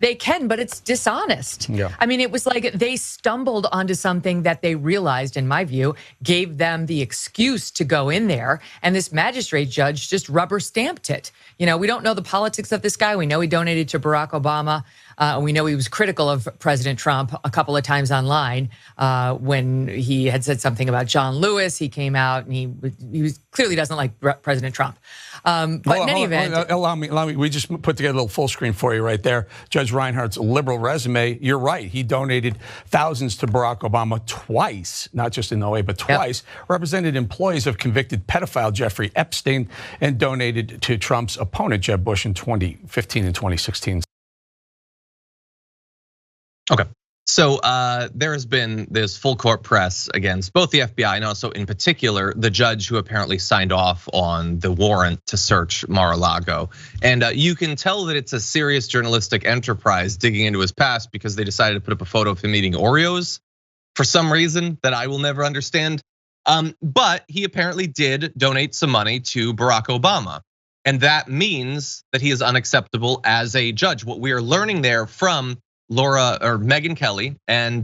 They can, but it's dishonest. Yeah. I mean, it was like they stumbled onto something that they realized, in my view, gave them the excuse to go in there. And this magistrate judge just rubber stamped it. You know, we don't know the politics of this guy. We know he donated to Barack Obama. We know he was critical of President Trump a couple of times online when he had said something about John Lewis. He came out and he clearly doesn't like President Trump. But in any event, allow me. We just put together a little full screen for you right there. Judge Reinhardt's liberal resume. You're right. He donated thousands to Barack Obama twice, not just in 08, but twice. Yep. Represented employees of convicted pedophile Jeffrey Epstein and donated to Trump's opponent Jeb Bush in 2015 and 2016. Okay. So there's been this full court press against both the FBI and also in particular the judge who apparently signed off on the warrant to search Mar-a-Lago. And you can tell that it's a serious journalistic enterprise digging into his past because they decided to put up a photo of him eating Oreos for some reason that I will never understand. But he apparently did donate some money to Barack Obama. And that means that he is unacceptable as a judge. What we are learning there from Megyn Kelly and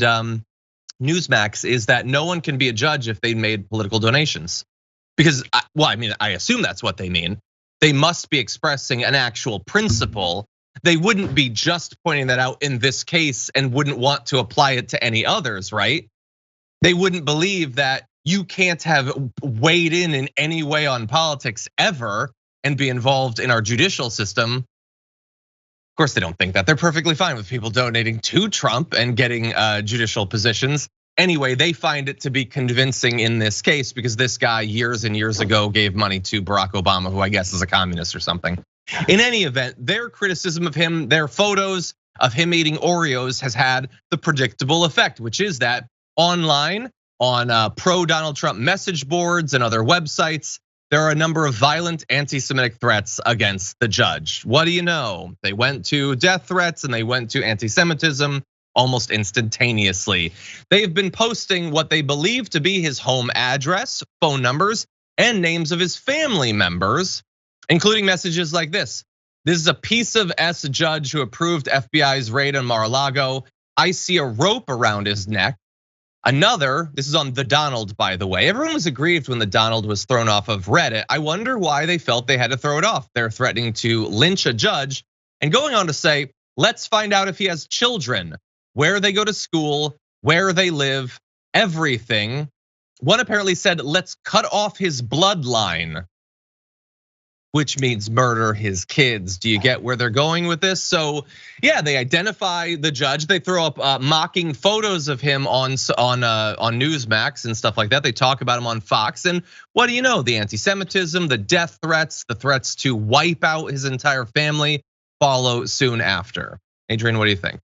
Newsmax is that no one can be a judge if they made political donations. Because, well, I mean, I assume that's what they mean. They must be expressing an actual principle. They wouldn't be just pointing that out in this case and wouldn't want to apply it to any others, right? They wouldn't believe that you can't have weighed in any way on politics ever and be involved in our judicial system. Of course, they don't think that. They're perfectly fine with people donating to Trump and getting judicial positions. Anyway, they find it to be convincing in this case because this guy years and years ago gave money to Barack Obama, who I guess is a communist or something. In any event, their criticism of him, their photos of him eating Oreos has had the predictable effect, which is that online on pro-Donald Trump message boards and other websites, there are a number of violent anti-Semitic threats against the judge. What do you know? They went to death threats and they went to anti-Semitism almost instantaneously. They've been posting what they believe to be his home address, phone numbers, and names of his family members, including messages like this. This is a piece of S judge who approved FBI's raid on Mar-a-Lago. I see a rope around his neck. Another, this is on the Donald, by the way. Everyone was aggrieved when the Donald was thrown off of Reddit. I wonder why they felt they had to throw it off. They're threatening to lynch a judge and going on to say, let's find out if he has children, where they go to school, where they live, everything. One apparently said, let's cut off his bloodline, which means murder his kids. Do you get where they're going with this? So yeah, they identify the judge. They throw up mocking photos of him on Newsmax and stuff like that. They talk about him on Fox. And what do you know? The anti-Semitism, the death threats, the threats to wipe out his entire family follow soon after. Adrienne, what do you think?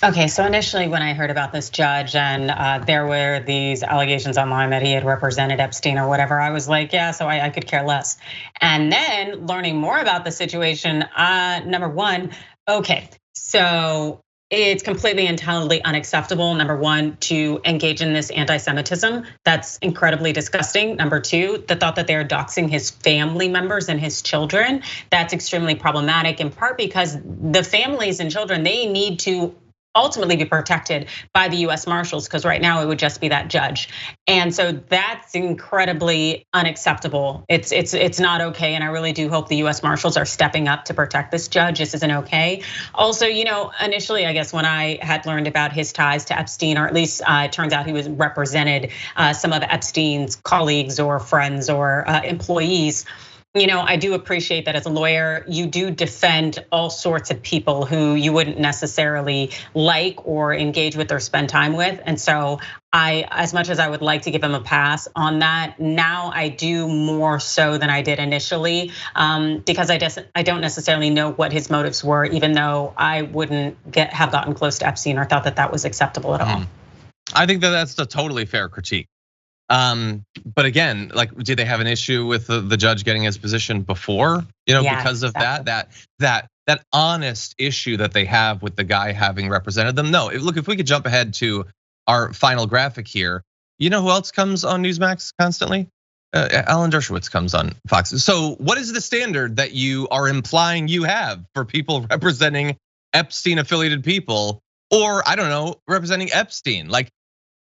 Okay, so initially when I heard about this judge and there were these allegations online that he had represented Epstein or whatever, I was like, yeah, so I could care less. And then learning more about the situation, number one, okay, so it's completely and totally unacceptable, number one, to engage in this anti-Semitism. That's incredibly disgusting. Number two, the thought that they're doxing his family members and his children, that's extremely problematic, in part because the families and children, they need to ultimately be protected by the US Marshals, because right now it would just be that judge. And so that's incredibly unacceptable. It's not okay. And I really do hope the US Marshals are stepping up to protect this judge. This isn't okay. Also, initially, I guess when I had learned about his ties to Epstein, or at least it turns out he was represented some of Epstein's colleagues or friends or employees. I do appreciate that as a lawyer, you do defend all sorts of people who you wouldn't necessarily like or engage with or spend time with. And so as much as I would like to give him a pass on that, now I do more so than I did initially, because I don't necessarily know what his motives were, even though I wouldn't have gotten close to Epstein or thought that that was acceptable at all. I think that that's a totally fair critique. But again, like, did they have an issue with the judge getting his position before? Because of that honest issue that they have with the guy having represented them. No, look, if we could jump ahead to our final graphic here, you know who else comes on Newsmax constantly? Alan Dershowitz comes on Fox. So what is the standard that you are implying you have for people representing Epstein affiliated people, or I don't know, representing Epstein. Like,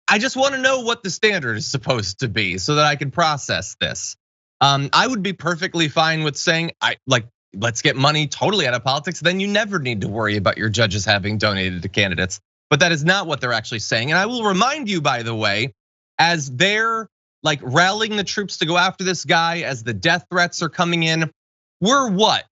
I just want to know what the standard is supposed to be so that I can process this. I would be perfectly fine with saying, let's get money totally out of politics. Then you never need to worry about your judges having donated to candidates. But that is not what they're actually saying. And I will remind you, by the way, as they're like rallying the troops to go after this guy, as the death threats are coming in, we're what?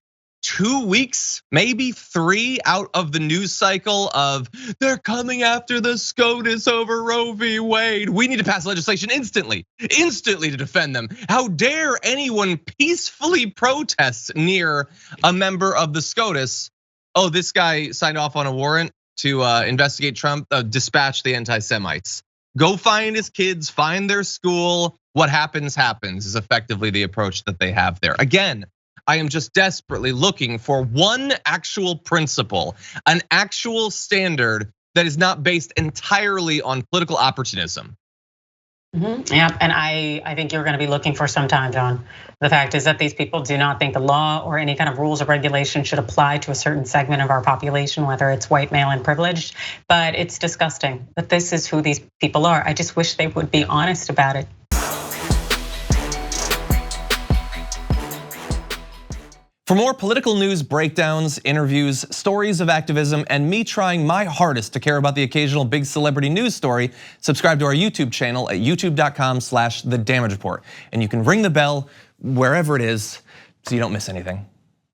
2 weeks, maybe 3 out of the news cycle of they're coming after the SCOTUS over Roe v. Wade. We need to pass legislation instantly to defend them. How dare anyone peacefully protest near a member of the SCOTUS? Oh, this guy signed off on a warrant to investigate Trump, dispatch the anti-Semites. Go find his kids, find their school. What happens is effectively the approach that they have there. Again, I am just desperately looking for one actual principle, an actual standard that is not based entirely on political opportunism. Yeah, and I think you're going to be looking for some time, John. The fact is that these people do not think the law or any kind of rules or regulation should apply to a certain segment of our population, whether it's white, male, and privileged. But it's disgusting that this is who these people are. I just wish they would be honest about it. For more political news breakdowns, interviews, stories of activism, and me trying my hardest to care about the occasional big celebrity news story, subscribe to our YouTube channel at youtube.com/The Damage Report. And you can ring the bell wherever it is so you don't miss anything.